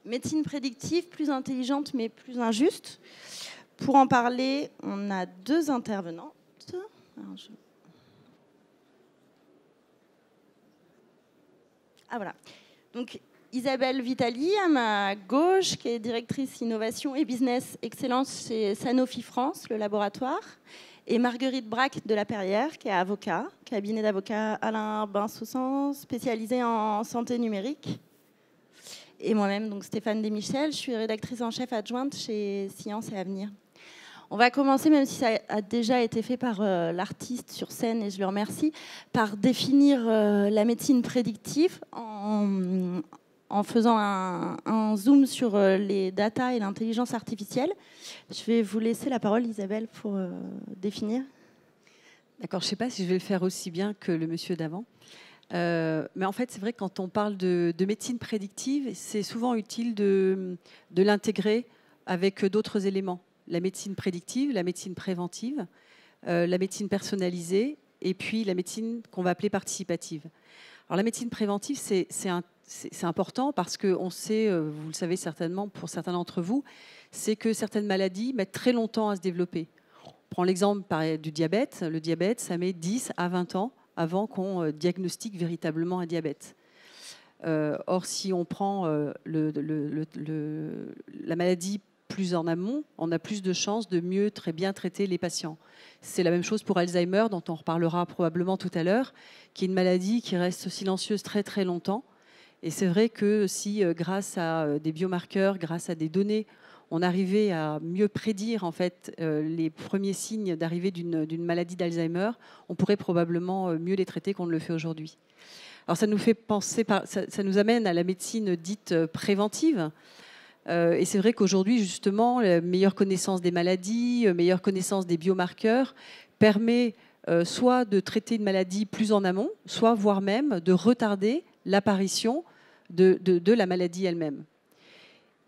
médecine prédictive, plus intelligente mais plus injuste. Pour en parler, on a deux intervenantes. Alors, Ah voilà. Donc Isabelle Vitali à ma gauche, qui est directrice innovation et business excellence chez Sanofi France, le laboratoire, et Marguerite Braque de la Perrière, qui est avocat, cabinet d'avocat Alain Bensoussan, spécialisé en santé numérique. Et moi-même, donc Stéphane Desmichel, je suis rédactrice en chef adjointe chez Science et Avenir. On va commencer, même si ça a déjà été fait par l'artiste sur scène, et je le remercie, par définir la médecine prédictive en faisant un zoom sur les data et l'intelligence artificielle. Je vais vous laisser la parole, Isabelle, pour définir. D'accord, je ne sais pas si je vais le faire aussi bien que le monsieur d'avant. Mais en fait, c'est vrai que quand on parle de médecine prédictive, c'est souvent utile de l'intégrer avec d'autres éléments. La médecine prédictive, la médecine préventive, la médecine personnalisée et puis la médecine qu'on va appeler participative. Alors la médecine préventive, c'est important parce qu'on sait, vous le savez certainement pour certains d'entre vous, c'est que certaines maladies mettent très longtemps à se développer. On prend l'exemple du diabète. Le diabète, ça met 10 à 20 ans avant qu'on diagnostique véritablement un diabète. Or, si on prend la maladie plus en amont, on a plus de chances de mieux très bien traiter les patients. C'est la même chose pour Alzheimer, dont on reparlera probablement tout à l'heure, qui est une maladie qui reste silencieuse très très longtemps. Et c'est vrai que si, grâce à des biomarqueurs, grâce à des données, on arrivait à mieux prédire en fait les premiers signes d'arrivée d'une maladie d'Alzheimer, on pourrait probablement mieux les traiter qu'on ne le fait aujourd'hui. Alors ça nous fait penser, ça nous amène à la médecine dite préventive. Et c'est vrai qu'aujourd'hui, justement, la meilleure connaissance des maladies, meilleure connaissance des biomarqueurs permet soit de traiter une maladie plus en amont, soit voire même de retarder l'apparition de la maladie elle-même.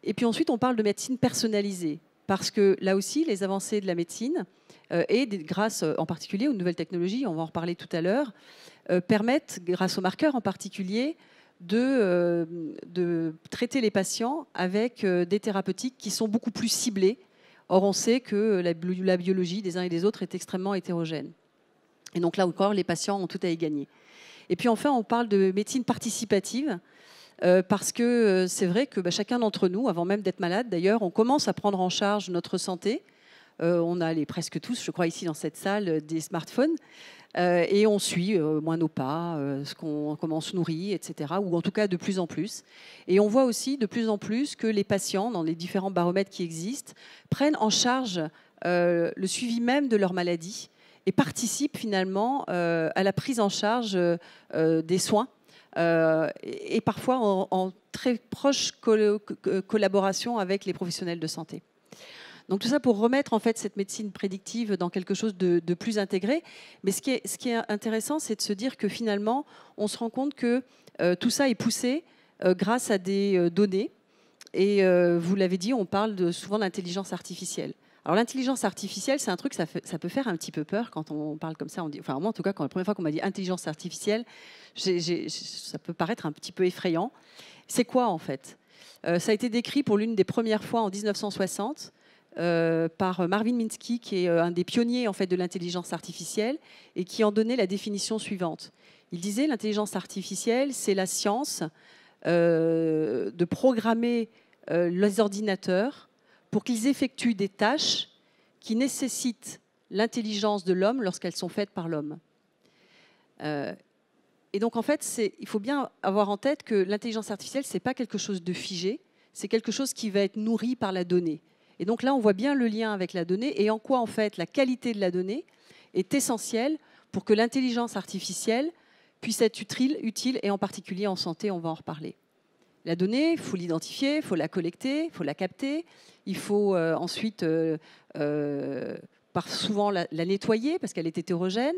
Et puis ensuite, on parle de médecine personnalisée, parce que là aussi, les avancées de la médecine, et grâce en particulier aux nouvelles technologies, on va en reparler tout à l'heure, permettent, grâce aux marqueurs en particulier, de traiter les patients avec des thérapeutiques qui sont beaucoup plus ciblées. Or, on sait que la biologie des uns et des autres est extrêmement hétérogène. Et donc là encore, les patients ont tout à y gagner. Et puis enfin, on parle de médecine participative, parce que c'est vrai que chacun d'entre nous, avant même d'être malade d'ailleurs, on commence à prendre en charge notre santé. On a presque tous, je crois, ici dans cette salle, des smartphones. Et on suit moins nos pas, comment on se nourrit, etc. Ou en tout cas de plus en plus. Et on voit aussi de plus en plus que les patients, dans les différents baromètres qui existent, prennent en charge le suivi même de leur maladie et participent finalement à la prise en charge des soins. Et parfois en très proche collaboration avec les professionnels de santé. Donc tout ça pour remettre en fait cette médecine prédictive dans quelque chose de plus intégré. Mais ce qui est intéressant, c'est de se dire que finalement, on se rend compte que tout ça est poussé grâce à des données. Et vous l'avez dit, on parle souvent d'intelligence artificielle. Alors l'intelligence artificielle, c'est un truc, ça peut faire un petit peu peur quand on parle comme ça. Enfin moi en tout cas, quand la première fois qu'on m'a dit intelligence artificielle, ça peut paraître un petit peu effrayant. C'est quoi en fait ? Ça a été décrit pour l'une des premières fois en 1960 par Marvin Minsky, qui est un des pionniers en fait, de l'intelligence artificielle et qui en donnait la définition suivante. Il disait l'intelligence artificielle, c'est la science de programmer les ordinateurs pour qu'ils effectuent des tâches qui nécessitent l'intelligence de l'homme lorsqu'elles sont faites par l'homme. Et donc, en fait, il faut bien avoir en tête que l'intelligence artificielle, ce n'est pas quelque chose de figé, c'est quelque chose qui va être nourri par la donnée. Et donc là, on voit bien le lien avec la donnée et en quoi, en fait, la qualité de la donnée est essentielle pour que l'intelligence artificielle puisse être utile, et en particulier en santé, on va en reparler. La donnée, il faut l'identifier, il faut la collecter, il faut la capter, il faut ensuite souvent la nettoyer parce qu'elle est hétérogène.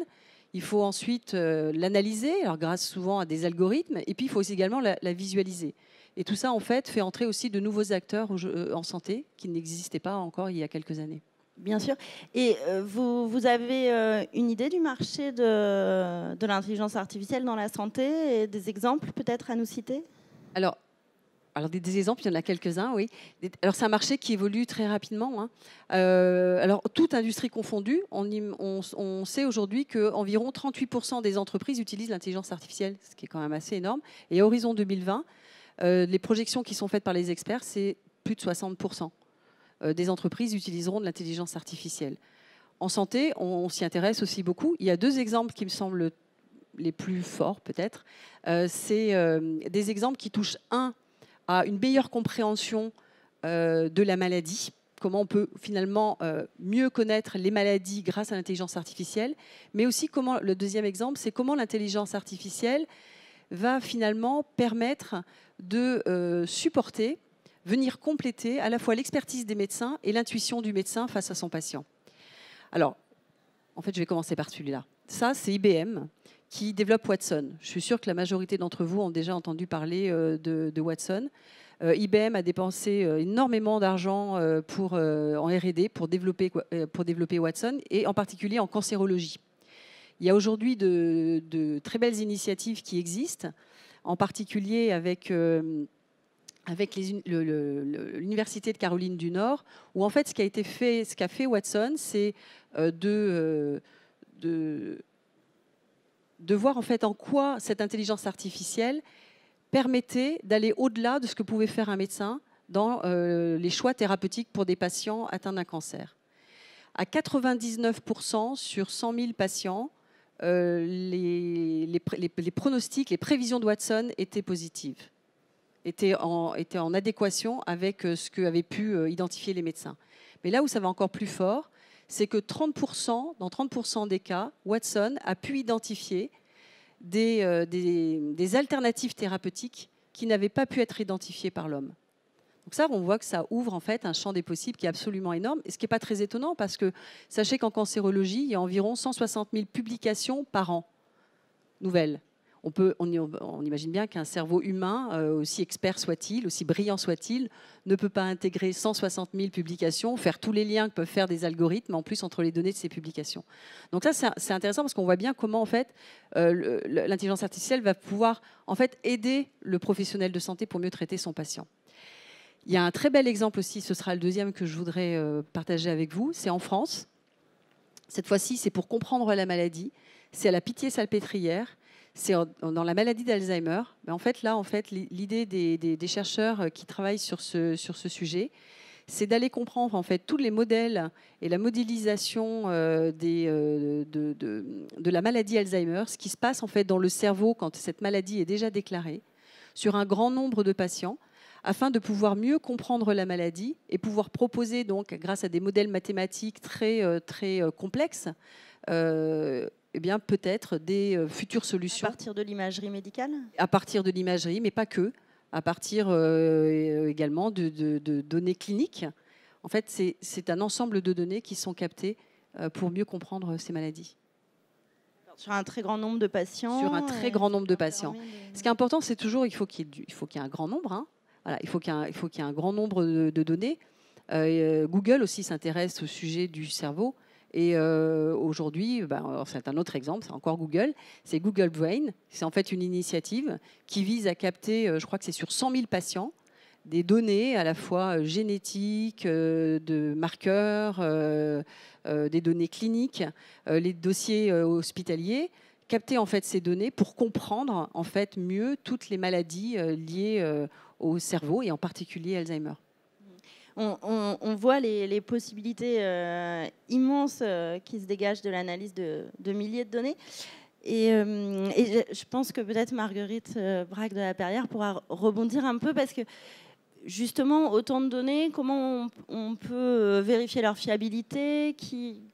Il faut ensuite l'analyser, alors grâce souvent à des algorithmes, et puis il faut aussi également la visualiser. Et tout ça, en fait, fait entrer aussi de nouveaux acteurs en santé qui n'existaient pas encore il y a quelques années. Bien sûr. Et vous avez une idée du marché de l'intelligence artificielle dans la santé et des exemples peut-être à nous citer ? Alors, alors des exemples, il y en a quelques-uns, oui. Alors c'est un marché qui évolue très rapidement, hein. Alors toute industrie confondue, on sait aujourd'hui qu'environ 38% des entreprises utilisent l'intelligence artificielle, ce qui est quand même assez énorme. Et à horizon 2020, les projections qui sont faites par les experts, c'est plus de 60% des entreprises utiliseront de l'intelligence artificielle. En santé, on s'y intéresse aussi beaucoup. Il y a deux exemples qui me semblent les plus forts, peut-être. C'est des exemples qui touchent, à une meilleure compréhension de la maladie, comment on peut finalement mieux connaître les maladies grâce à l'intelligence artificielle, mais aussi comment, le deuxième exemple, c'est comment l'intelligence artificielle va finalement permettre de supporter, venir compléter à la fois l'expertise des médecins et l'intuition du médecin face à son patient. Alors, en fait, je vais commencer par celui-là. Ça, c'est IBM qui développe Watson. Je suis sûre que la majorité d'entre vous ont déjà entendu parler de Watson. IBM a dépensé énormément d'argent en R&D pour développer Watson, et en particulier en cancérologie. Il y a aujourd'hui de très belles initiatives qui existent, en particulier avec l'Université de Caroline du Nord, où en fait ce qu'a fait Watson, c'est de voir en fait en quoi cette intelligence artificielle permettait d'aller au-delà de ce que pouvait faire un médecin dans les choix thérapeutiques pour des patients atteints d'un cancer. À 99% sur 100 000 patients, les pronostics, les prévisions de Watson étaient positives, étaient en adéquation avec ce qu'avaient pu identifier les médecins. Mais là où ça va encore plus fort, c'est que dans 30% des cas, Watson a pu identifier des alternatives thérapeutiques qui n'avaient pas pu être identifiées par l'homme. Donc ça, on voit que ça ouvre en fait un champ des possibles qui est absolument énorme, et ce qui n'est pas très étonnant parce que sachez qu'en cancérologie, il y a environ 160 000 publications par an nouvelles. On imagine bien qu'un cerveau humain, aussi expert soit-il, aussi brillant soit-il, ne peut pas intégrer 160 000 publications, faire tous les liens que peuvent faire des algorithmes, en plus entre les données de ces publications. Donc ça, c'est intéressant parce qu'on voit bien comment en fait, l'intelligence artificielle va pouvoir en fait, aider le professionnel de santé pour mieux traiter son patient. Il y a un très bel exemple aussi, ce sera le deuxième que je voudrais partager avec vous, c'est en France. Cette fois-ci, c'est pour comprendre la maladie, c'est à la Pitié-Salpêtrière. C'est dans la maladie d'Alzheimer. Mais en fait, là, l'idée des chercheurs qui travaillent sur ce sujet, c'est d'aller comprendre en fait tous les modèles et la modélisation de la maladie Alzheimer, ce qui se passe en fait dans le cerveau quand cette maladie est déjà déclarée, sur un grand nombre de patients, afin de pouvoir mieux comprendre la maladie et pouvoir proposer donc, grâce à des modèles mathématiques très complexes, eh bien, peut-être des futures solutions. À partir de l'imagerie médicale ? À partir de l'imagerie, mais pas que. À partir également de données cliniques. En fait, c'est un ensemble de données qui sont captées pour mieux comprendre ces maladies. Sur un très grand nombre de patients. Sur un très grand nombre de patients. Ce qui est important, c'est toujours qu'il faut qu'il y ait un grand nombre. Hein. Voilà, il faut qu'il y ait un grand nombre de données. Google aussi s'intéresse au sujet du cerveau. Et aujourd'hui, c'est un autre exemple, c'est encore Google, c'est Google Brain. C'est en fait une initiative qui vise à capter, je crois que c'est sur 100 000 patients, des données à la fois génétiques, de marqueurs, des données cliniques, les dossiers hospitaliers, capter en fait ces données pour comprendre en fait mieux toutes les maladies liées au cerveau et en particulier Alzheimer. On voit les possibilités immenses qui se dégagent de l'analyse de milliers de données. Et je pense que peut-être Marguerite Braque de la Perrière pourra rebondir un peu parce que justement, autant de données, comment on peut vérifier leur fiabilité,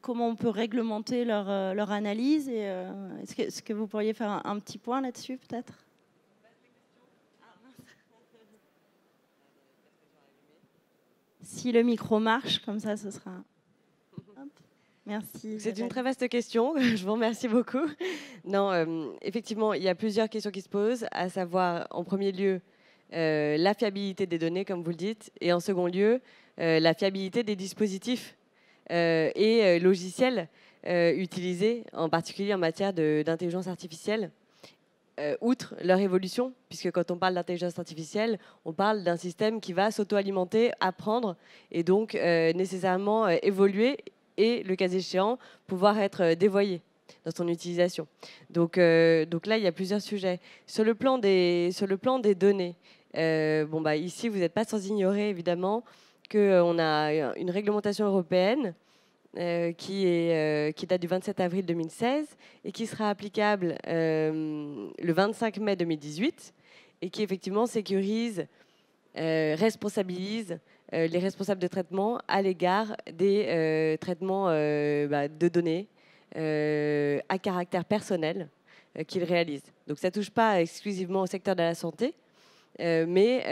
comment on peut réglementer leur analyse. Est-ce que vous pourriez faire un petit point là-dessus peut-être ? Si le micro marche, comme ça, ce sera... Hop. Merci. C'est une très vaste question, je vous remercie beaucoup. Non, effectivement, il y a plusieurs questions qui se posent, à savoir, en premier lieu, la fiabilité des données, comme vous le dites, et en second lieu, la fiabilité des dispositifs et logiciels utilisés, en particulier en matière d'intelligence artificielle. outre leur évolution, puisque quand on parle d'intelligence artificielle, on parle d'un système qui va s'auto-alimenter, apprendre et donc nécessairement évoluer et, le cas échéant, pouvoir être dévoyé dans son utilisation. Donc là, il y a plusieurs sujets. Sur le plan des données, ici, vous n'êtes pas sans ignorer, évidemment, qu'on a une réglementation européenne qui date du 27 avril 2016 et qui sera applicable le 25 mai 2018 et qui effectivement sécurise, responsabilise les responsables de traitement à l'égard des traitements de données à caractère personnel qu'ils réalisent. Donc ça ne touche pas exclusivement au secteur de la santé, mais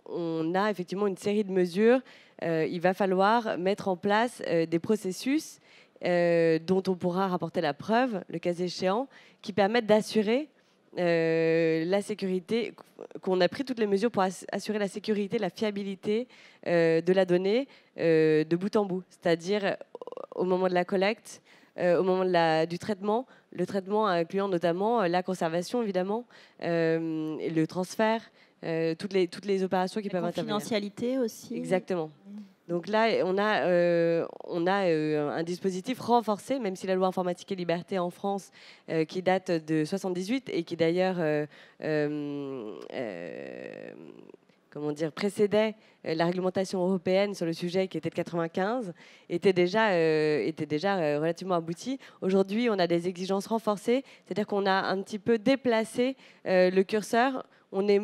on a effectivement une série de mesures. Il va falloir mettre en place des processus dont on pourra rapporter la preuve, le cas échéant, qui permettent d'assurer la sécurité, qu'on a pris toutes les mesures pour assurer la sécurité, la fiabilité de la donnée de bout en bout, c'est-à-dire au moment de la collecte, au moment du traitement, le traitement incluant notamment la conservation, évidemment, et le transfert, toutes les opérations qui peuvent intervenir. La confidentialité aussi. Exactement. Donc là, on a un dispositif renforcé, même si la loi informatique et liberté en France, qui date de 78 et qui d'ailleurs précédait la réglementation européenne sur le sujet qui était de 95, était déjà relativement aboutie. Aujourd'hui, on a des exigences renforcées, c'est-à-dire qu'on a un petit peu déplacé le curseur. On a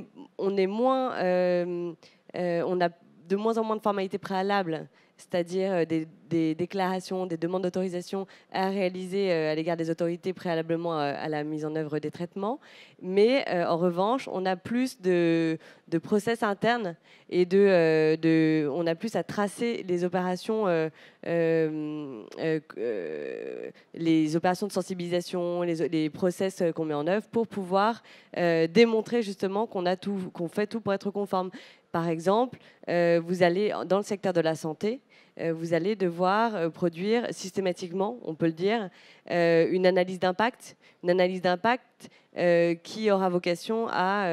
de moins en moins de formalités préalables, c'est-à-dire des déclarations, des demandes d'autorisation à réaliser à l'égard des autorités préalablement à la mise en œuvre des traitements. Mais en revanche, on a plus de process internes et on a plus à tracer les opérations, de sensibilisation, les process qu'on met en œuvre pour pouvoir démontrer justement qu'on fait tout pour être conforme. Par exemple, vous allez dans le secteur de la santé, vous allez devoir produire systématiquement, on peut le dire, une analyse d'impact qui aura vocation à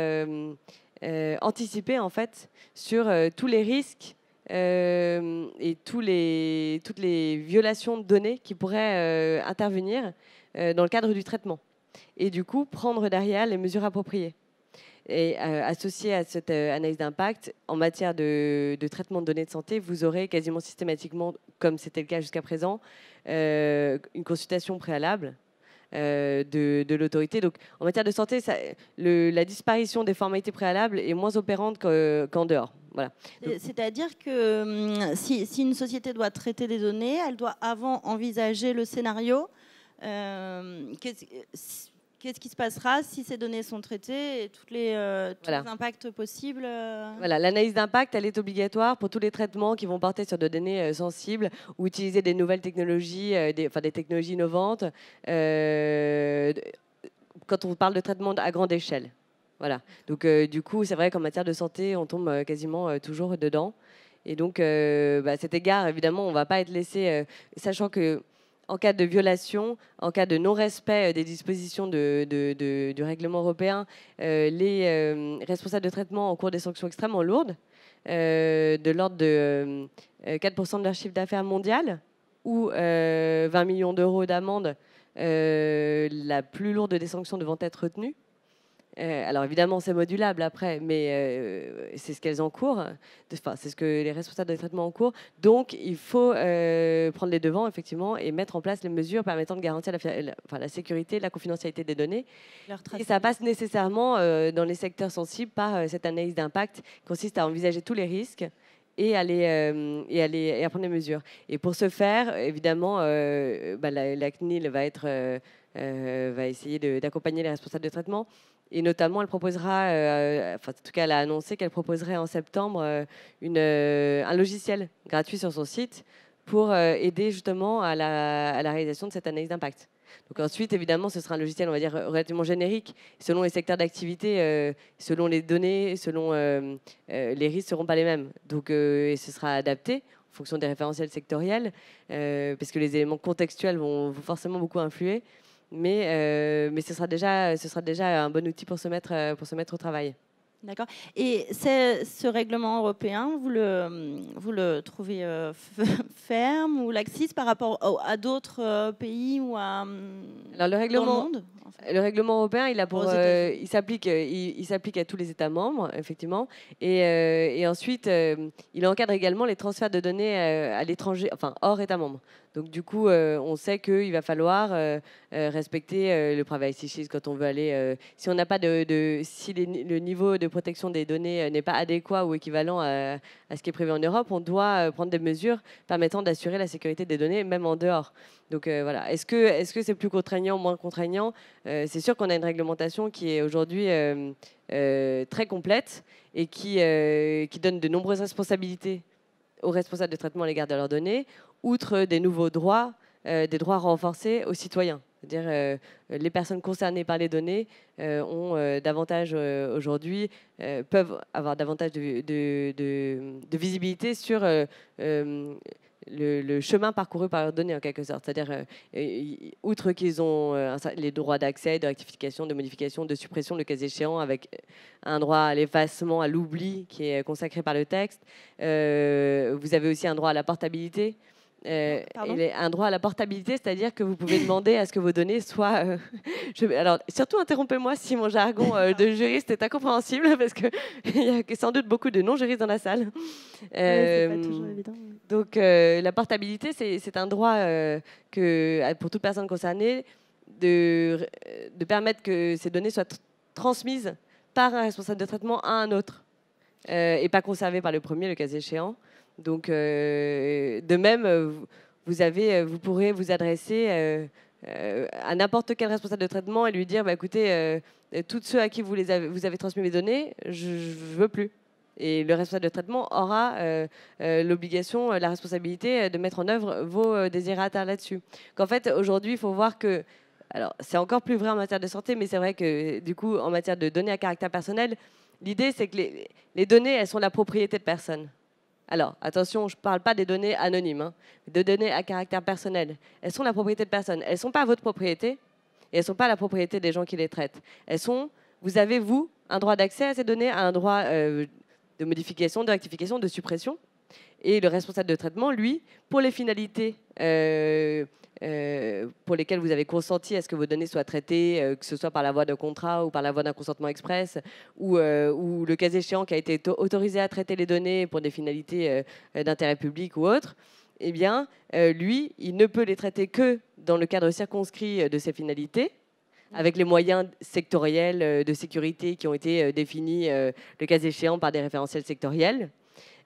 anticiper en fait sur tous les risques et toutes les violations de données qui pourraient intervenir dans le cadre du traitement. Et du coup, prendre derrière les mesures appropriées. Et associé à cette analyse d'impact, en matière de traitement de données de santé, vous aurez quasiment systématiquement, comme c'était le cas jusqu'à présent, une consultation préalable de l'autorité. Donc, en matière de santé, la disparition des formalités préalables est moins opérante qu'en dehors. Voilà. C'est-à-dire que si une société doit traiter des données, elle doit avant envisager le scénario. Qu'est-ce qui se passera si ces données sont traitées et tous les impacts possibles Voilà, l'analyse d'impact, elle est obligatoire pour tous les traitements qui vont porter sur des données sensibles ou utiliser des nouvelles technologies, des technologies innovantes, quand on parle de traitement à grande échelle. Voilà. Donc, du coup, c'est vrai qu'en matière de santé, on tombe quasiment toujours dedans. Et donc, à cet égard, évidemment, on ne va pas être laissé, sachant que en cas de violation, en cas de non-respect des dispositions du règlement européen, les responsables de traitement encourent des sanctions extrêmement lourdes, de l'ordre de 4% de leur chiffre d'affaires mondial ou 20 millions d'euros d'amende, la plus lourde des sanctions devant être retenue. Alors évidemment, c'est modulable après, mais c'est ce qu'elles encourent, c'est ce que les responsables de traitement encourent. Donc, il faut prendre les devants, effectivement, et mettre en place les mesures permettant de garantir la sécurité, la confidentialité des données. Et ça passe nécessairement dans les secteurs sensibles par cette analyse d'impact qui consiste à envisager tous les risques et à prendre les mesures. Et pour ce faire, évidemment, la CNIL va essayer d'accompagner les responsables de traitement. Et notamment, elle proposera, en tout cas, elle a annoncé qu'elle proposerait en septembre un logiciel gratuit sur son site pour aider justement à la réalisation de cette analyse d'impact. Donc ensuite, évidemment, ce sera un logiciel, on va dire, relativement générique, selon les secteurs d'activité, selon les données, selon les risques ne seront pas les mêmes. Donc, et ce sera adapté en fonction des référentiels sectoriels, parce que les éléments contextuels vont forcément beaucoup influer. mais ce sera déjà un bon outil pour se mettre au travail. D'accord. Et ce règlement européen, vous le trouvez ferme ou laxiste par rapport à d'autres pays ou à Alors dans le monde en fait le règlement européen, Aux États-Unis. il s'applique à tous les États membres, effectivement, et ensuite il encadre également les transferts de données à l'étranger, enfin hors États membres. Donc du coup, on sait qu'il va falloir respecter le privacy shield quand on veut aller. Si on n'a pas si le niveau de protection des données n'est pas adéquat ou équivalent à ce qui est prévu en Europe, on doit prendre des mesures permettant d'assurer la sécurité des données, même en dehors. Donc voilà. Est-ce que c'est plus contraignant, moins contraignant? C'est sûr qu'on a une réglementation qui est aujourd'hui très complète et qui donne de nombreuses responsabilités aux responsables de traitement à l'égard de leurs données, outre des nouveaux droits, des droits renforcés aux citoyens. C'est-à-dire les personnes concernées par les données ont davantage aujourd'hui, peuvent avoir davantage de visibilité sur le chemin parcouru par leurs données en quelque sorte. C'est-à-dire, outre qu'ils ont les droits d'accès, de rectification, de modification, de suppression, le cas échéant, avec un droit à l'effacement, à l'oubli qui est consacré par le texte, vous avez aussi un droit à la portabilité. Un droit à la portabilité, c'est-à-dire que vous pouvez demander à ce que vos données soient... alors, surtout interrompez-moi si mon jargon de juriste est incompréhensible, parce qu'il y a sans doute beaucoup de non-juristes dans la salle. C'est pas toujours évident. Donc, la portabilité, c'est un droit pour toute personne concernée de permettre que ces données soient transmises par un responsable de traitement à un autre et pas conservées par le premier, le cas échéant. Donc, de même, vous pourrez vous adresser à n'importe quel responsable de traitement et lui dire, écoutez, tous ceux à qui vous avez transmis mes données, je ne veux plus. Et le responsable de traitement aura l'obligation, la responsabilité de mettre en œuvre vos désirata là-dessus. Qu'en fait, aujourd'hui, il faut voir que, alors c'est encore plus vrai en matière de santé, mais c'est vrai que du coup, en matière de données à caractère personnel, l'idée c'est que les données, elles sont la propriété de personne. Alors, attention, je ne parle pas des données anonymes, de données à caractère personnel. Elles sont la propriété de personne. Elles ne sont pas votre propriété et elles ne sont pas la propriété des gens qui les traitent. Vous avez, vous, un droit d'accès à ces données, un droit de modification, de rectification, de suppression. Et le responsable de traitement, lui, pour les finalités pour lesquelles vous avez consenti à ce que vos données soient traitées, que ce soit par la voie d'un contrat ou par la voie d'un consentement express, ou le cas échéant qui a été autorisé à traiter les données pour des finalités d'intérêt public ou autre, eh bien, lui, il ne peut les traiter que dans le cadre circonscrit de ces finalités, avec les moyens sectoriels de sécurité qui ont été définis, le cas échéant, par des référentiels sectoriels.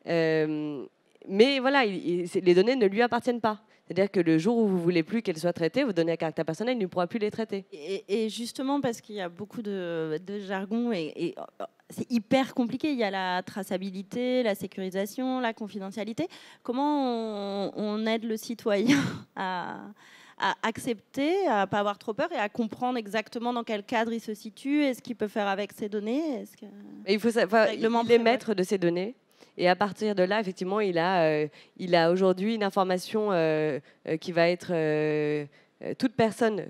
Mais voilà, les données ne lui appartiennent pas. C'est-à-dire que le jour où vous ne voulez plus qu'elles soient traitées, vos données à caractère personnel, il ne pourra plus les traiter. Et justement, parce qu'il y a beaucoup de jargon et c'est hyper compliqué, il y a la traçabilité, la sécurisation, la confidentialité. Comment on aide le citoyen à accepter, à ne pas avoir trop peur et à comprendre exactement dans quel cadre il se situe et ce qu'il peut faire avec ces données? Il est maître de ces données. Et à partir de là, effectivement, il a aujourd'hui une information qui va être... toute personne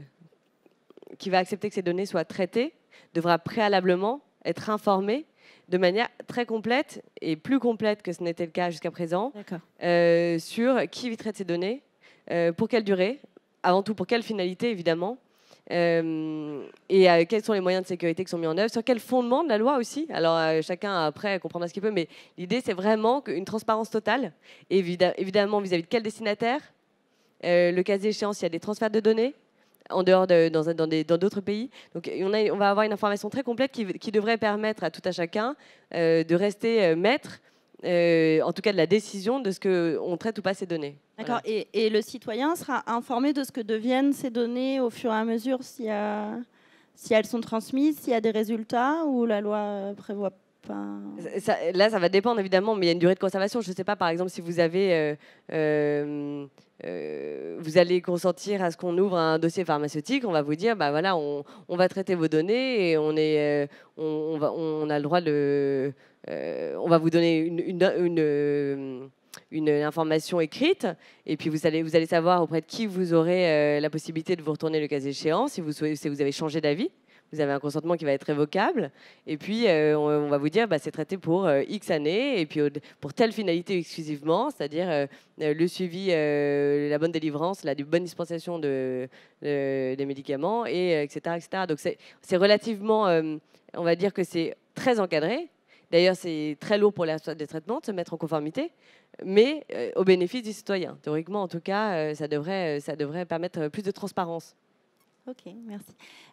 qui va accepter que ces données soient traitées devra préalablement être informée de manière très complète et plus complète que ce n'était le cas jusqu'à présent sur qui traite ces données, pour quelle durée, avant tout pour quelle finalité, évidemment, et quels sont les moyens de sécurité qui sont mis en œuvre, sur quel fondement de la loi aussi. Alors chacun après comprendra ce qu'il peut, mais l'idée c'est vraiment une transparence totale, évidemment vis-à-vis de quel destinataire, le cas échéant s'il y a des transferts de données en dehors dans d'autres pays. Donc on va avoir une information très complète qui devrait permettre à tout à chacun de rester maître, en tout cas de la décision de ce qu'on traite ou pas ces données. D'accord. Voilà. Et le citoyen sera informé de ce que deviennent ces données au fur et à mesure si elles sont transmises, s'il y a des résultats, ou la loi prévoit pas... Là, ça va dépendre évidemment, mais il y a une durée de conservation. Je ne sais pas, par exemple, si vous avez... vous allez consentir à ce qu'on ouvre un dossier pharmaceutique, on va vous dire, voilà, on va traiter vos données et on a le droit de... on va vous donner une information écrite, et puis vous allez savoir auprès de qui vous aurez la possibilité de vous retourner le cas échéant, si vous avez changé d'avis. Vous avez un consentement qui va être révocable. Et puis, on va vous dire, c'est traité pour X années, et puis pour telle finalité exclusivement, c'est-à-dire le suivi, la bonne délivrance, la bonne dispensation des médicaments, et, etc., etc. Donc, c'est relativement, on va dire que c'est très encadré. D'ailleurs, c'est très lourd pour les traitements de se mettre en conformité, mais au bénéfice du citoyen. Théoriquement, en tout cas, ça devrait permettre plus de transparence. Ok, merci.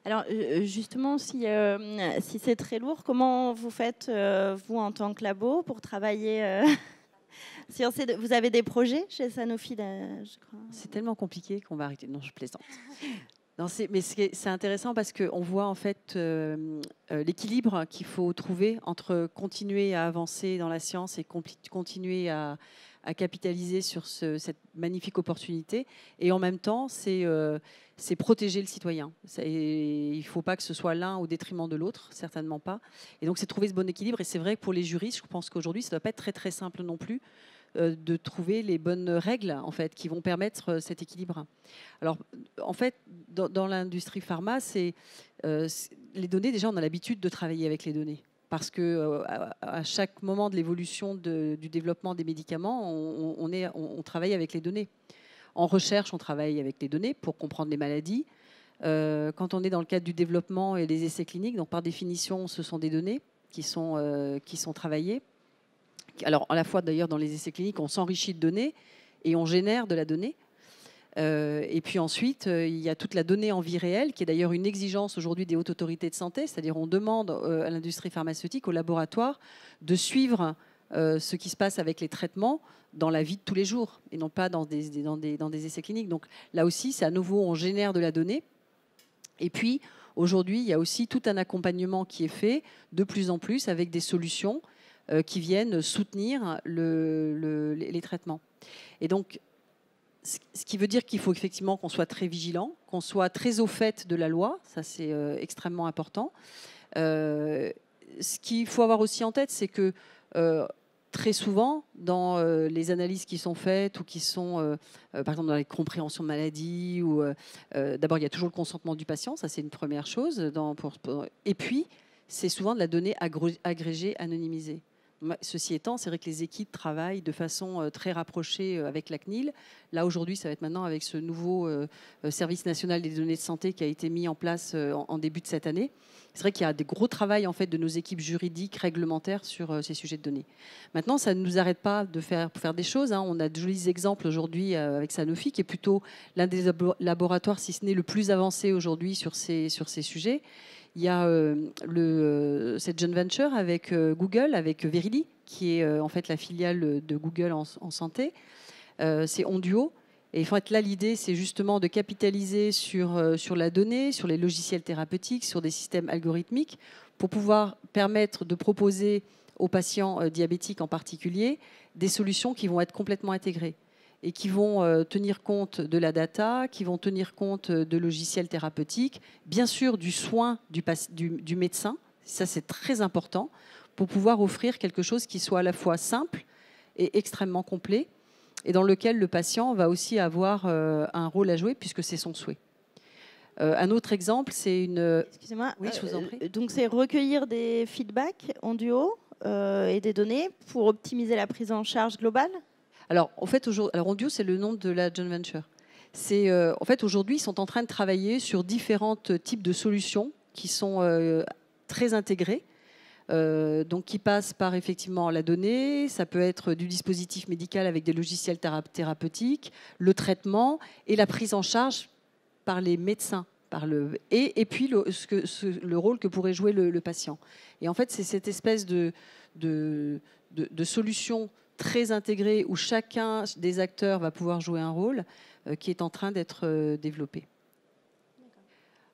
Alors justement, si c'est très lourd, comment vous faites, vous, en tant que labo, pour travailler sur vous avez des projets chez Sanofi, je crois. C'est tellement compliqué qu'on va arrêter. Non, je plaisante. Non, mais c'est intéressant parce qu'on voit en fait l'équilibre qu'il faut trouver entre continuer à avancer dans la science et continuer à capitaliser sur cette magnifique opportunité. Et en même temps, c'est protéger le citoyen. Il ne faut pas que ce soit l'un au détriment de l'autre, certainement pas. Et donc, c'est trouver ce bon équilibre. Et c'est vrai que pour les juristes, je pense qu'aujourd'hui, ça ne doit pas être très, très simple non plus de trouver les bonnes règles en fait, qui vont permettre cet équilibre. Alors, en fait, dans l'industrie pharma, les données, déjà, on a l'habitude de travailler avec les données. Parce que à chaque moment de l'évolution du développement des médicaments, on travaille avec les données. En recherche, on travaille avec les données pour comprendre les maladies. Quand on est dans le cadre du développement et des essais cliniques, donc par définition, ce sont des données qui sont travaillées. Alors, à la fois, d'ailleurs, dans les essais cliniques, on s'enrichit de données et on génère de la donnée. Et puis ensuite, il y a toute la donnée en vie réelle, qui est d'ailleurs une exigence aujourd'hui des hautes autorités de santé, c'est-à-dire on demande à l'industrie pharmaceutique, aux laboratoires, de suivre ce qui se passe avec les traitements dans la vie de tous les jours, et non pas dans des essais cliniques. Donc là aussi, c'est à nouveau, on génère de la donnée. Et puis, aujourd'hui, il y a aussi tout un accompagnement qui est fait, de plus en plus, avec des solutions qui viennent soutenir les traitements. Et donc, ce qui veut dire qu'il faut effectivement qu'on soit très vigilant, qu'on soit très au fait de la loi, ça c'est extrêmement important. Ce qu'il faut avoir aussi en tête, c'est que très souvent, dans les analyses qui sont faites ou qui sont, par exemple, dans les compréhensions de maladies, d'abord, il y a toujours le consentement du patient, ça c'est une première chose. Et puis, c'est souvent de la donnée agrégée, anonymisée. Ceci étant, c'est vrai que les équipes travaillent de façon très rapprochée avec la CNIL. Là, aujourd'hui, ça va être maintenant avec ce nouveau service national des données de santé qui a été mis en place en début de cette année. C'est vrai qu'il y a des gros travail en fait, de nos équipes juridiques, réglementaires sur ces sujets de données. Maintenant, ça ne nous arrête pas de faire des choses. On a de jolis exemples aujourd'hui avec Sanofi, qui est plutôt l'un des laboratoires, si ce n'est le plus avancé aujourd'hui sur ces sujets. Il y a cette joint venture avec Google, avec Verily, qui est en fait la filiale de Google en santé. C'est Onduo. Et en fait, là, l'idée, c'est justement de capitaliser sur la donnée, sur les logiciels thérapeutiques, sur des systèmes algorithmiques, pour pouvoir permettre de proposer aux patients diabétiques en particulier des solutions qui vont être complètement intégrées et qui vont tenir compte de la data, qui vont tenir compte de logiciels thérapeutiques, bien sûr du soin du médecin, ça c'est très important, pour pouvoir offrir quelque chose qui soit à la fois simple et extrêmement complet, et dans lequel le patient va aussi avoir un rôle à jouer, puisque c'est son souhait. Un autre exemple, c'est une... Excusez-moi. Oui, je vous en prie. Donc c'est recueillir des feedbacks en duo et des données pour optimiser la prise en charge globale. Alors, en fait, Onduo, c'est le nom de la joint venture. En fait, aujourd'hui, ils sont en train de travailler sur différents types de solutions qui sont très intégrées, donc qui passent par effectivement la donnée, ça peut être du dispositif médical avec des logiciels thérapeutiques, le traitement et la prise en charge par les médecins. Et puis le rôle que pourrait jouer le patient. Et en fait, c'est cette espèce de solution très intégrée où chacun des acteurs va pouvoir jouer un rôle qui est en train d'être développé.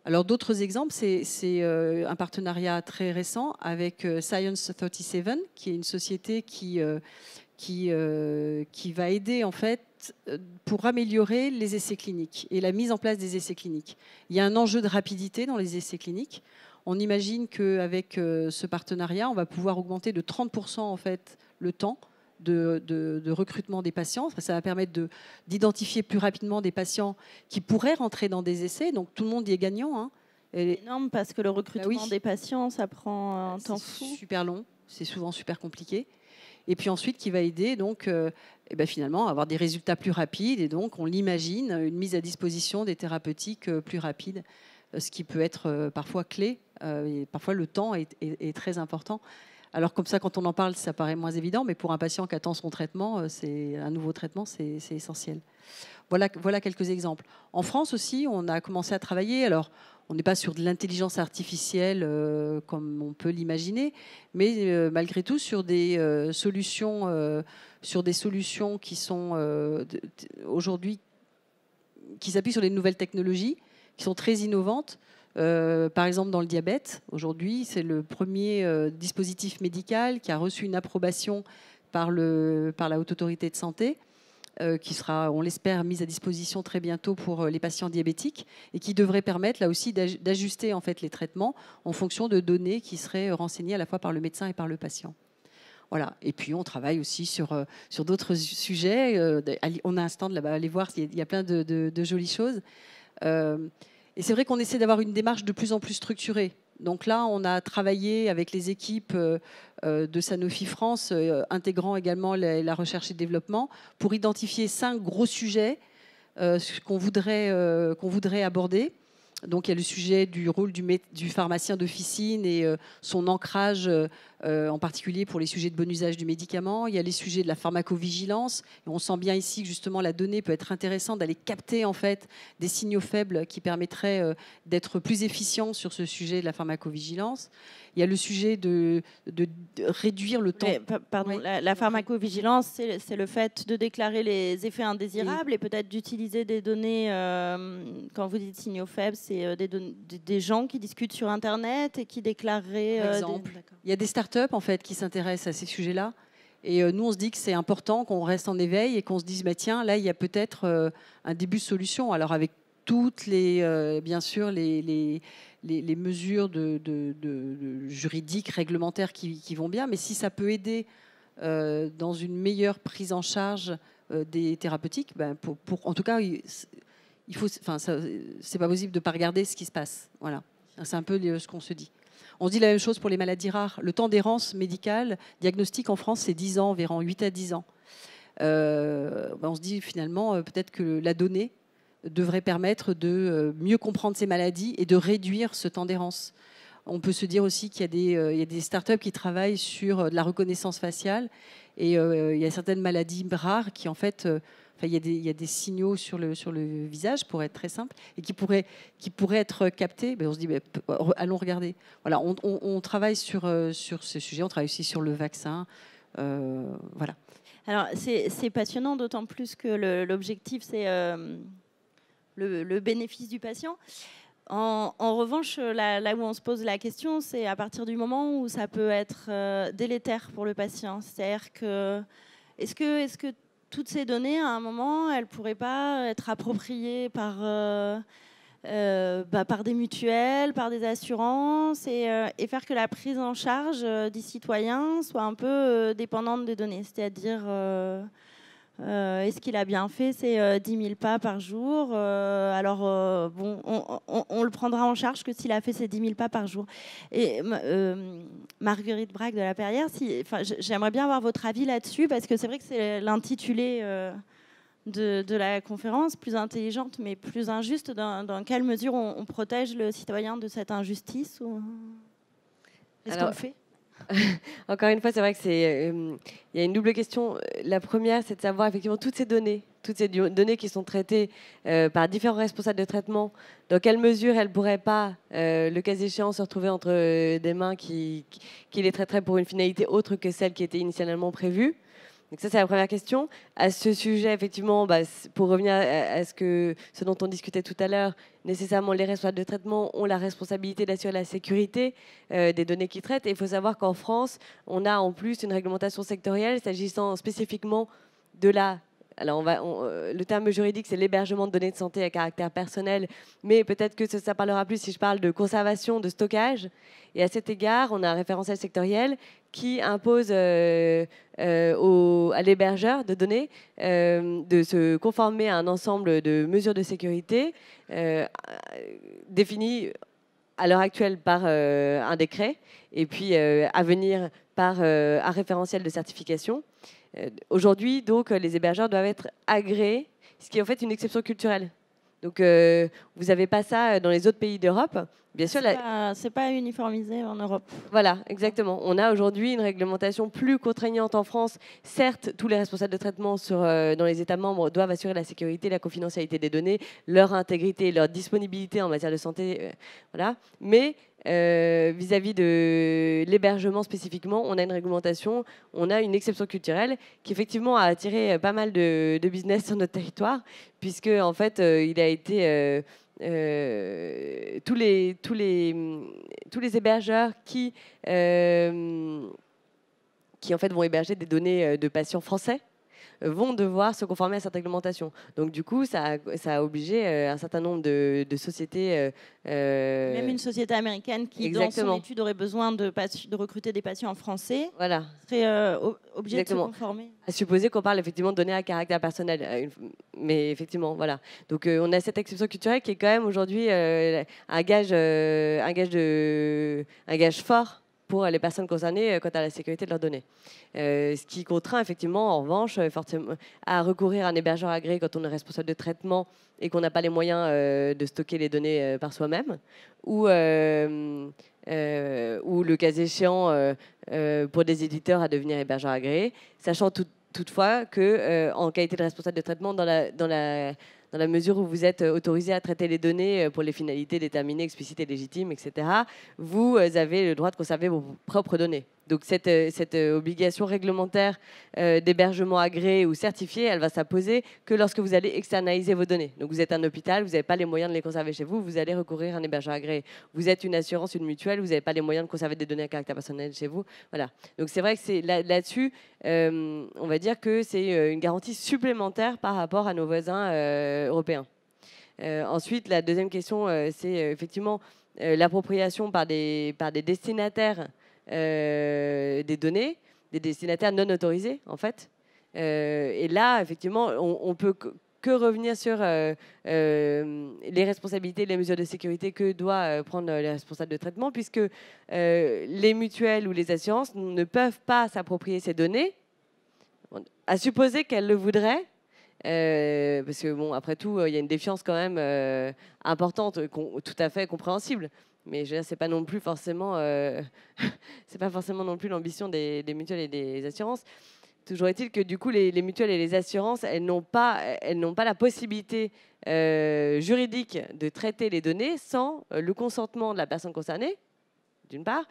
Alors d'autres exemples, c'est un partenariat très récent avec Science 37, qui est une société qui va aider en fait pour améliorer les essais cliniques et la mise en place des essais cliniques. Il y a un enjeu de rapidité dans les essais cliniques. On imagine qu'avec ce partenariat, on va pouvoir augmenter de 30% en fait le temps de recrutement des patients. Ça va permettre d'identifier plus rapidement des patients qui pourraient rentrer dans des essais. Donc tout le monde y est gagnant. Hein. C'est énorme parce que le recrutement des patients, ça prend un temps fou. C'est super long, c'est souvent super compliqué. Et puis ensuite, qui va aider donc, finalement à avoir des résultats plus rapides. Et donc, on l'imagine, une mise à disposition des thérapeutiques plus rapides, ce qui peut être parfois clé. Et parfois, le temps est très important. Alors comme ça, quand on en parle, ça paraît moins évident, mais pour un patient qui attend son traitement, c'est un nouveau traitement, c'est essentiel. Voilà quelques exemples. En France aussi, on a commencé à travailler. Alors, on n'est pas sur de l'intelligence artificielle comme on peut l'imaginer, mais malgré tout sur des solutions qui sont aujourd'hui qui s'appuient sur les nouvelles technologies, qui sont très innovantes. Par exemple, dans le diabète, aujourd'hui, c'est le premier dispositif médical qui a reçu une approbation par la Haute Autorité de Santé, qui sera, on l'espère, mise à disposition très bientôt pour les patients diabétiques et qui devrait permettre, là aussi, d'ajuster en fait les traitements en fonction de données qui seraient renseignées à la fois par le médecin et par le patient. Voilà. Et puis, on travaille aussi sur d'autres sujets. On a un stand là-bas, allez voir, il y a plein de jolies choses. Et c'est vrai qu'on essaie d'avoir une démarche de plus en plus structurée. Donc là, on a travaillé avec les équipes de Sanofi France, intégrant également la recherche et le développement, pour identifier 5 gros sujets qu'on voudrait aborder. Donc il y a le sujet du rôle du pharmacien d'officine et son ancrage, en particulier pour les sujets de bon usage du médicament. Il y a les sujets de la pharmacovigilance. Et on sent bien ici que justement la donnée peut être intéressante d'aller capter en fait des signaux faibles qui permettraient d'être plus efficient sur ce sujet de la pharmacovigilance. Il y a le sujet de réduire le temps. Pardon, oui. La pharmacovigilance, c'est le fait de déclarer les effets indésirables et peut-être d'utiliser des données, quand vous dites signaux faibles, c'est des gens qui discutent sur Internet et qui déclareraient... Par exemple, il y a des startups en fait, qui s'intéressent à ces sujets-là. Et nous, on se dit que c'est important qu'on reste en éveil et qu'on se dise, tiens, là, il y a peut-être un début de solution. Alors avec toutes bien sûr, les mesures juridiques, réglementaires qui vont bien, mais si ça peut aider dans une meilleure prise en charge des thérapeutiques, en tout cas, c'est pas possible de ne pas regarder ce qui se passe. Voilà, c'est un peu ce qu'on se dit. On se dit la même chose pour les maladies rares. Le temps d'errance médicale, diagnostic en France, c'est 10 ans, environ 8 à 10 ans. On se dit finalement, peut-être que la donnée devrait permettre de mieux comprendre ces maladies et de réduire ce temps d'errance. On peut se dire aussi qu'il y a des startups qui travaillent sur de la reconnaissance faciale et il y a certaines maladies rares qui en fait, il y a des signaux sur le visage, pour être très simple, et qui pourraient être captés. On se dit, allons regarder. Voilà, on travaille sur ce sujet, on travaille aussi sur le vaccin. Voilà. Alors c'est passionnant, d'autant plus que l'objectif c'est le bénéfice du patient. En revanche, là où on se pose la question, c'est à partir du moment où ça peut être délétère pour le patient. C'est-à-dire que est-ce que toutes ces données, à un moment, elles ne pourraient pas être appropriées par des mutuelles, par des assurances, et faire que la prise en charge des citoyens soit un peu dépendante des données. C'est-à-dire... est-ce qu'il a bien fait ses 10 000 pas par jour on le prendra en charge que s'il a fait ses 10 000 pas par jour. Et Marguerite Brack de La Perrière, j'aimerais bien avoir votre avis là-dessus, parce que c'est vrai que c'est l'intitulé de la conférence, plus intelligente mais plus injuste. Dans quelle mesure on protège le citoyen de cette injustice Est-ce qu'on le fait ? Encore une fois, c'est vrai que il y a une double question. La première, c'est de savoir effectivement toutes ces données qui sont traitées par différents responsables de traitement, dans quelle mesure elles ne pourraient pas, le cas échéant, se retrouver entre des mains qui les traiteraient pour une finalité autre que celle qui était initialement prévue. Donc ça, c'est la première question. À ce sujet, effectivement, pour revenir à ce dont on discutait tout à l'heure, nécessairement, les responsables de traitement ont la responsabilité d'assurer la sécurité des données qu'ils traitent. Et il faut savoir qu'en France, on a en plus une réglementation sectorielle s'agissant spécifiquement de la alors le terme juridique, c'est l'hébergement de données de santé à caractère personnel, mais peut-être que ça parlera plus si je parle de conservation, de stockage. Et à cet égard, on a un référentiel sectoriel qui impose à l'hébergeur de données de se conformer à un ensemble de mesures de sécurité définies à l'heure actuelle par un décret et puis à venir par un référentiel de certification. Aujourd'hui, donc, les hébergeurs doivent être agréés, ce qui est en fait une exception culturelle. Donc, vous n'avez pas ça dans les autres pays d'Europe. Bien sûr, c'est pas uniformisé en Europe. Voilà, exactement. On a aujourd'hui une réglementation plus contraignante en France. Certes, tous les responsables de traitement dans les États membres doivent assurer la sécurité, la confidentialité des données, leur intégrité, leur disponibilité en matière de santé. Voilà. Mais vis-à-vis de l'hébergement spécifiquement, on a une réglementation, on a une exception culturelle qui effectivement a attiré pas mal de business sur notre territoire, puisque en fait, il a été tous les hébergeurs qui en fait vont héberger des données de patients français vont devoir se conformer à cette réglementation. Donc du coup, ça a obligé un certain nombre de sociétés. Même une société américaine qui, exactement. dans son étude, aurait besoin de recruter des patients français, voilà. serait obligée de se conformer. À supposer qu'on parle effectivement de données à caractère personnel. Mais effectivement, voilà. Donc on a cette exception culturelle qui est quand même aujourd'hui un gage fort pour les personnes concernées quant à la sécurité de leurs données. Ce qui contraint effectivement, en revanche, fortement, à recourir à un hébergeur agréé quand on est responsable de traitement et qu'on n'a pas les moyens de stocker les données par soi-même, ou le cas échéant pour des éditeurs à devenir hébergeur agréé, sachant toutefois que en qualité de responsable de traitement, dans la mesure où vous êtes autorisé à traiter les données pour les finalités déterminées, explicites et légitimes, etc., vous avez le droit de conserver vos propres données. Donc cette obligation réglementaire d'hébergement agréé ou certifié, elle va s'imposer que lorsque vous allez externaliser vos données. Donc vous êtes un hôpital, vous n'avez pas les moyens de les conserver chez vous, vous allez recourir à un hébergeur agréé. Vous êtes une assurance, une mutuelle, vous n'avez pas les moyens de conserver des données à caractère personnel chez vous. Voilà. Donc c'est vrai que c'est là-dessus, on va dire que c'est une garantie supplémentaire par rapport à nos voisins européens. Ensuite, la deuxième question, c'est effectivement l'appropriation par des destinataires des données, des destinataires non autorisés, en fait. Et là, effectivement, on peut que revenir sur les responsabilités, les mesures de sécurité que doivent prendre les responsables de traitement, puisque les mutuelles ou les assurances ne peuvent pas s'approprier ces données, à supposer qu'elles le voudraient. Parce que bon, après tout, il y a une défiance quand même importante, tout à fait compréhensible. Mais je veux dire, c'est pas non plus forcément, c'est pas forcément non plus l'ambition des mutuelles et des assurances. Toujours est-il que du coup, les mutuelles et les assurances, elles n'ont pas la possibilité juridique de traiter les données sans le consentement de la personne concernée, d'une part.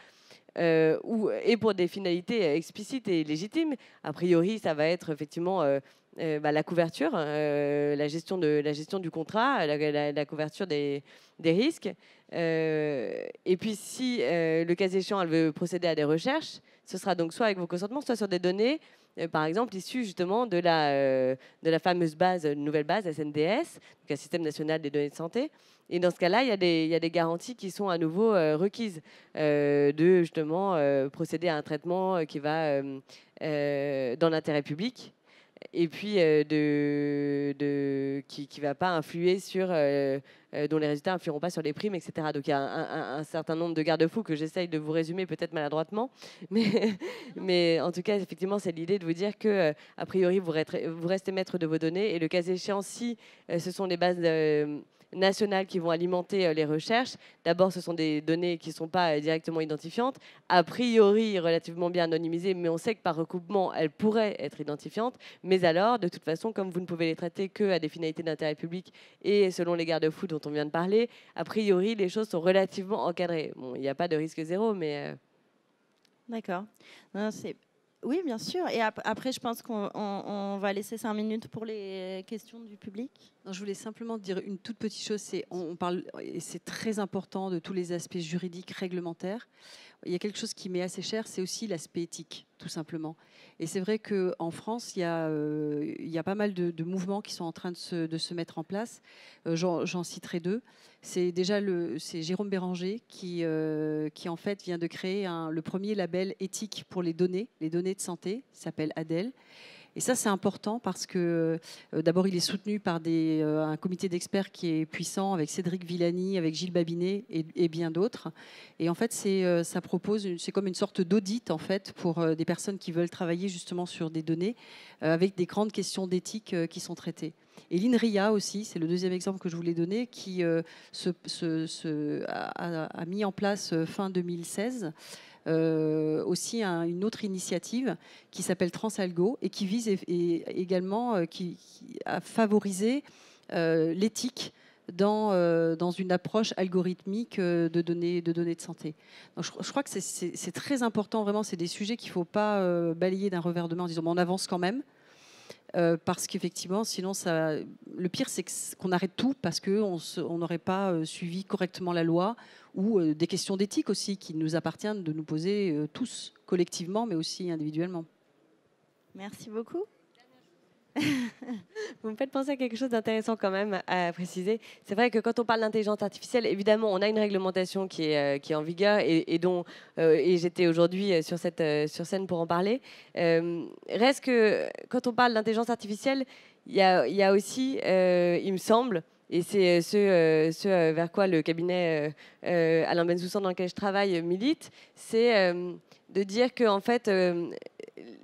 Et pour des finalités explicites et légitimes. A priori, ça va être effectivement la couverture, la gestion du contrat, la couverture des risques. Et puis, si le cas échéant, elle veut procéder à des recherches, ce sera donc soit avec vos consentements, soit sur des données, par exemple, issues justement de la fameuse nouvelle base SNDS, donc un système national des données de santé. Et dans ce cas-là, il y a des garanties qui sont à nouveau requises de justement procéder à un traitement qui va dans l'intérêt public et puis qui ne va pas influer sur, dont les résultats n'influeront pas sur les primes, etc. Donc il y a un certain nombre de garde-fous que j'essaye de vous résumer peut-être maladroitement, mais en tout cas, effectivement, c'est l'idée de vous dire que a priori, vous restez maître de vos données et le cas échéant, si ce sont les bases nationales qui vont alimenter les recherches. D'abord, ce sont des données qui ne sont pas directement identifiantes, a priori relativement bien anonymisées, mais on sait que par recoupement, elles pourraient être identifiantes. Mais alors, de toute façon, comme vous ne pouvez les traiter qu'à des finalités d'intérêt public et selon les garde-fous dont on vient de parler, a priori, les choses sont relativement encadrées. Bon, il n'y a pas de risque zéro, mais... D'accord. Oui, bien sûr. Et après, je pense qu'on va laisser 5 minutes pour les questions du public. Non, je voulais simplement dire une toute petite chose. On parle, et c'est très important, de tous les aspects juridiques, réglementaires. Il y a quelque chose qui m'est assez cher, c'est aussi l'aspect éthique. tout simplement. Et c'est vrai qu'en France, il y a pas mal de mouvements qui sont en train de se mettre en place. J'en citerai deux. C'est déjà c'est Jérôme Béranger qui en fait vient de créer le premier label éthique pour les données de santé, qui s'appelle ADEL. Et ça, c'est important parce que d'abord, il est soutenu par un comité d'experts qui est puissant, avec Cédric Villani, avec Gilles Babinet et bien d'autres. Et en fait, ça propose, c'est comme une sorte d'audit en fait pour des personnes qui veulent travailler justement sur des données avec des grandes questions d'éthique qui sont traitées. Et l'INRIA aussi, c'est le deuxième exemple que je voulais donner, qui a mis en place fin 2016 aussi une autre initiative qui s'appelle Transalgo et qui vise également à favoriser l'éthique dans une approche algorithmique de données de santé. Donc je crois que c'est très important, vraiment, c'est des sujets qu'il ne faut pas balayer d'un revers de main en disant bon, on avance quand même. Parce qu'effectivement, sinon, le pire, c'est qu'on arrête tout parce qu'on n'aurait pas suivi correctement la loi ou des questions d'éthique aussi qui nous appartiennent de nous poser tous, collectivement, mais aussi individuellement. Merci beaucoup. Vous me faites penser à quelque chose d'intéressant quand même à préciser. C'est vrai que quand on parle d'intelligence artificielle, évidemment, on a une réglementation qui est en vigueur et j'étais aujourd'hui sur scène pour en parler. Reste que quand on parle d'intelligence artificielle, il y a aussi, il me semble, et c'est ce vers quoi le cabinet Alain Bensoussan dans lequel je travaille milite, c'est de dire que en fait,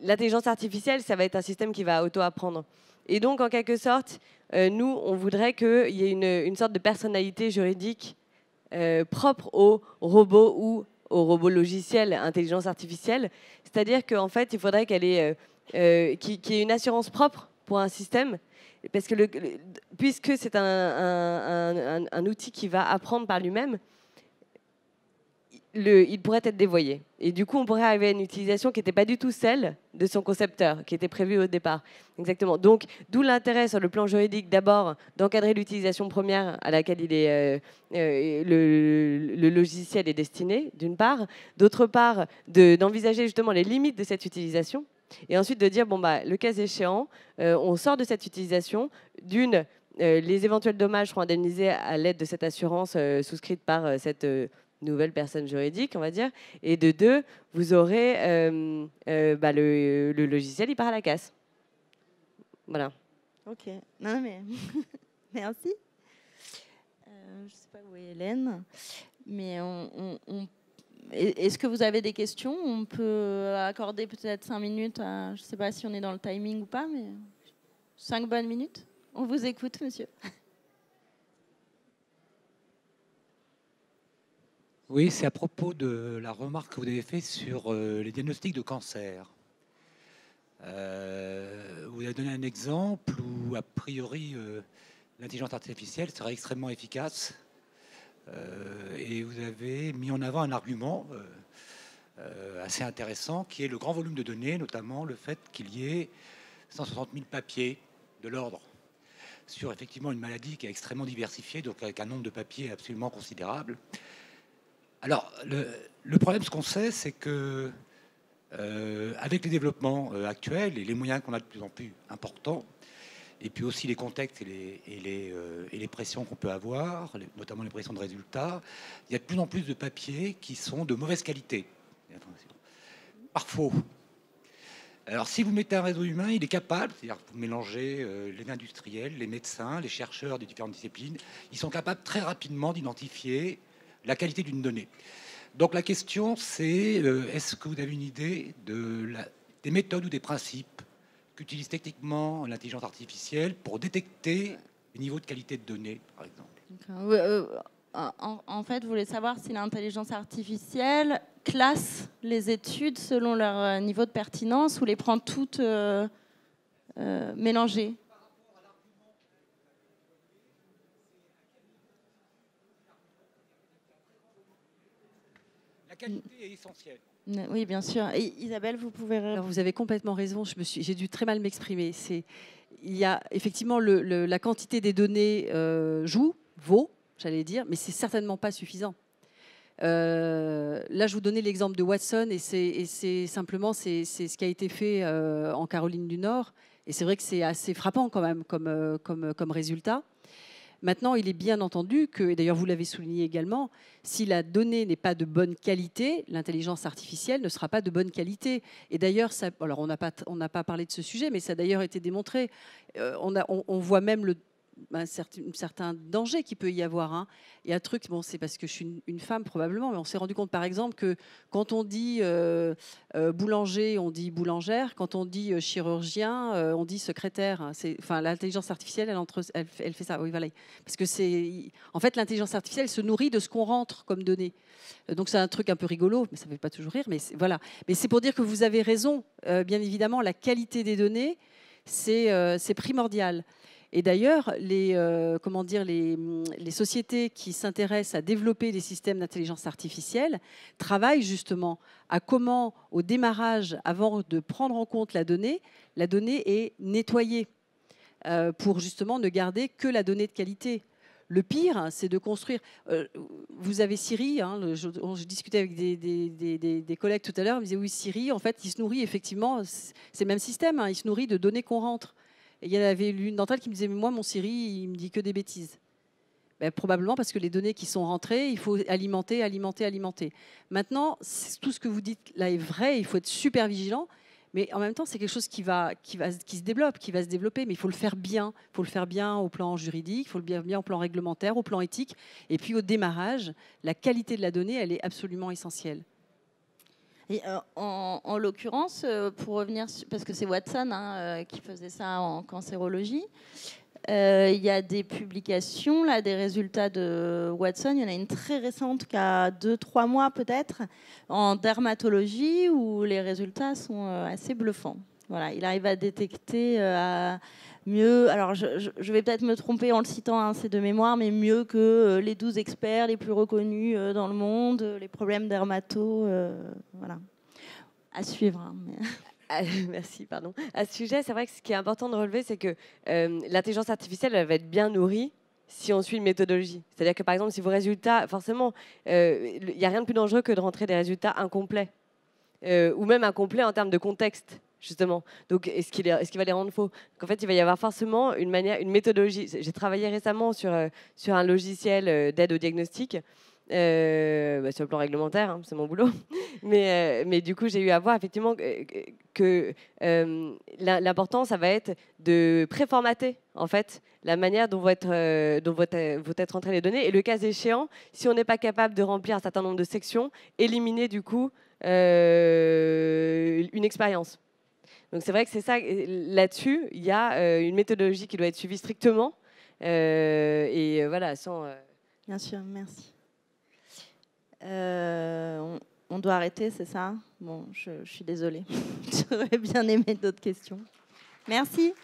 l'intelligence artificielle, ça va être un système qui va auto-apprendre. Et donc, en quelque sorte, nous, on voudrait qu'il y ait une sorte de personnalité juridique propre aux robots ou aux robots logiciels intelligence artificielle. C'est-à-dire qu'en fait, il faudrait qu'il y ait une assurance propre pour un système. Parce que puisque c'est un outil qui va apprendre par lui-même, il pourrait être dévoyé. Et du coup, on pourrait arriver à une utilisation qui n'était pas du tout celle de son concepteur, qui était prévue au départ. Exactement. Donc, d'où l'intérêt sur le plan juridique, d'abord, d'encadrer l'utilisation première à laquelle le logiciel est destiné, d'une part. D'autre part, d'envisager justement les limites de cette utilisation. Et ensuite, de dire, bon, bah, le cas échéant, on sort de cette utilisation. Les éventuels dommages seront indemnisés à l'aide de cette assurance souscrite par cette nouvelle personne juridique, on va dire, et de deux, vous aurez le logiciel, il part à la casse. Voilà. Ok. Non, mais merci. Je ne sais pas où est Hélène, mais est-ce que vous avez des questions? On peut accorder peut-être 5 minutes. Je ne sais pas si on est dans le timing ou pas, mais 5 bonnes minutes. On vous écoute, monsieur. Oui, c'est à propos de la remarque que vous avez faite sur les diagnostics de cancer. Vous avez donné un exemple où, a priori, l'intelligence artificielle serait extrêmement efficace. Et vous avez mis en avant un argument assez intéressant qui est le grand volume de données, notamment le fait qu'il y ait 160 000 papiers de l'ordre sur effectivement une maladie qui est extrêmement diversifiée, donc avec un nombre de papiers absolument considérable. Alors, le problème, ce qu'on sait, c'est que avec les développements actuels et les moyens qu'on a de plus en plus importants, et puis aussi les contextes et les pressions qu'on peut avoir, notamment les pressions de résultats, il y a de plus en plus de papiers qui sont de mauvaise qualité, parfois. Alors, si vous mettez un réseau humain, il est capable, c'est-à-dire que vous mélangez les industriels, les médecins, les chercheurs des différentes disciplines, ils sont capables très rapidement d'identifier la qualité d'une donnée. Donc la question, c'est est-ce que vous avez une idée des méthodes ou des principes qu'utilise techniquement l'intelligence artificielle pour détecter le niveau de qualité de données, par exemple? En fait, vous voulez savoir si l'intelligence artificielle classe les études selon leur niveau de pertinence ou les prend toutes mélangées? La qualité est essentielle. Oui, bien sûr. Et Isabelle, vous pouvez... Alors, vous avez complètement raison, j'ai dû très mal m'exprimer. Il y a effectivement la quantité des données vaut, j'allais dire, mais c'est certainement pas suffisant. là, je vous donnais l'exemple de Watson, et c'est simplement c'est ce qui a été fait en Caroline du Nord. Et c'est vrai que c'est assez frappant quand même comme résultat. Maintenant, il est bien entendu que, et d'ailleurs vous l'avez souligné également, si la donnée n'est pas de bonne qualité, l'intelligence artificielle ne sera pas de bonne qualité. Et d'ailleurs, alors on n'a pas parlé de ce sujet, mais ça a d'ailleurs été démontré. On voit même un certain danger qu'il peut y avoir. Hein. Et un truc, bon, c'est parce que je suis une femme probablement, mais on s'est rendu compte par exemple que quand on dit boulanger, on dit boulangère. Quand on dit chirurgien, on dit secrétaire. Enfin, l'intelligence artificielle, elle fait ça. Oui, voilà. Parce que en fait, l'intelligence artificielle se nourrit de ce qu'on rentre comme données. Donc c'est un truc un peu rigolo, mais ça ne fait pas toujours rire. Mais voilà. Mais c'est pour dire que vous avez raison. Bien évidemment, la qualité des données, c'est primordial. Et d'ailleurs, les sociétés qui s'intéressent à développer des systèmes d'intelligence artificielle travaillent justement à comment, au démarrage, avant de prendre en compte la donnée est nettoyée pour justement ne garder que la donnée de qualité. Le pire, c'est de construire. Vous avez Siri, hein, je discutais avec des collègues tout à l'heure, ils me disaient oui, Siri, en fait, il se nourrit effectivement, c'est le même système, hein, il se nourrit de données qu'on rentre. Et il y en avait l'une d'entre elles qui me disait mais moi, mon Siri, il me dit que des bêtises. Ben, probablement parce que les données qui sont rentrées, il faut alimenter. Maintenant, tout ce que vous dites là est vrai, il faut être super vigilant. Mais en même temps, c'est quelque chose qui se développer, mais il faut le faire bien. Il faut le faire bien au plan juridique, il faut le faire bien au plan réglementaire, au plan éthique. Et puis au démarrage, la qualité de la donnée, elle est absolument essentielle. Et en l'occurrence, pour revenir, parce que c'est Watson qui faisait ça en cancérologie, il y a des publications, là, des résultats de Watson. Il y en a une très récente qui a 2-3 mois peut-être, en dermatologie, où les résultats sont assez bluffants. Voilà, il arrive à détecter mieux, alors je vais peut-être me tromper en le citant, hein, c'est de mémoire, mais mieux que les 12 experts les plus reconnus dans le monde, les problèmes dermato, voilà. À suivre. Hein, mais... Merci, pardon. À ce sujet, c'est vrai que ce qui est important de relever, c'est que l'intelligence artificielle, elle va être bien nourrie si on suit une méthodologie. C'est-à-dire que, par exemple, si vos résultats, forcément, il n'y a rien de plus dangereux que de rentrer des résultats incomplets, ou même incomplets en termes de contexte, justement. Donc, est-ce qu'il va les rendre faux? Donc, en fait, il va y avoir forcément une méthodologie. J'ai travaillé récemment sur un logiciel d'aide au diagnostic, sur le plan réglementaire, hein, c'est mon boulot. Mais du coup, j'ai eu à voir effectivement que l'important, ça va être de préformater en fait la manière dont vont être entrées les données. Et le cas échéant, si on n'est pas capable de remplir un certain nombre de sections, éliminer du coup une expérience. Donc c'est vrai que c'est ça. Là-dessus, il y a une méthodologie qui doit être suivie strictement. Et voilà, sans... Bien sûr, merci. On doit arrêter, c'est ça? Bon, je suis désolée. J'aurais bien aimé d'autres questions. Merci.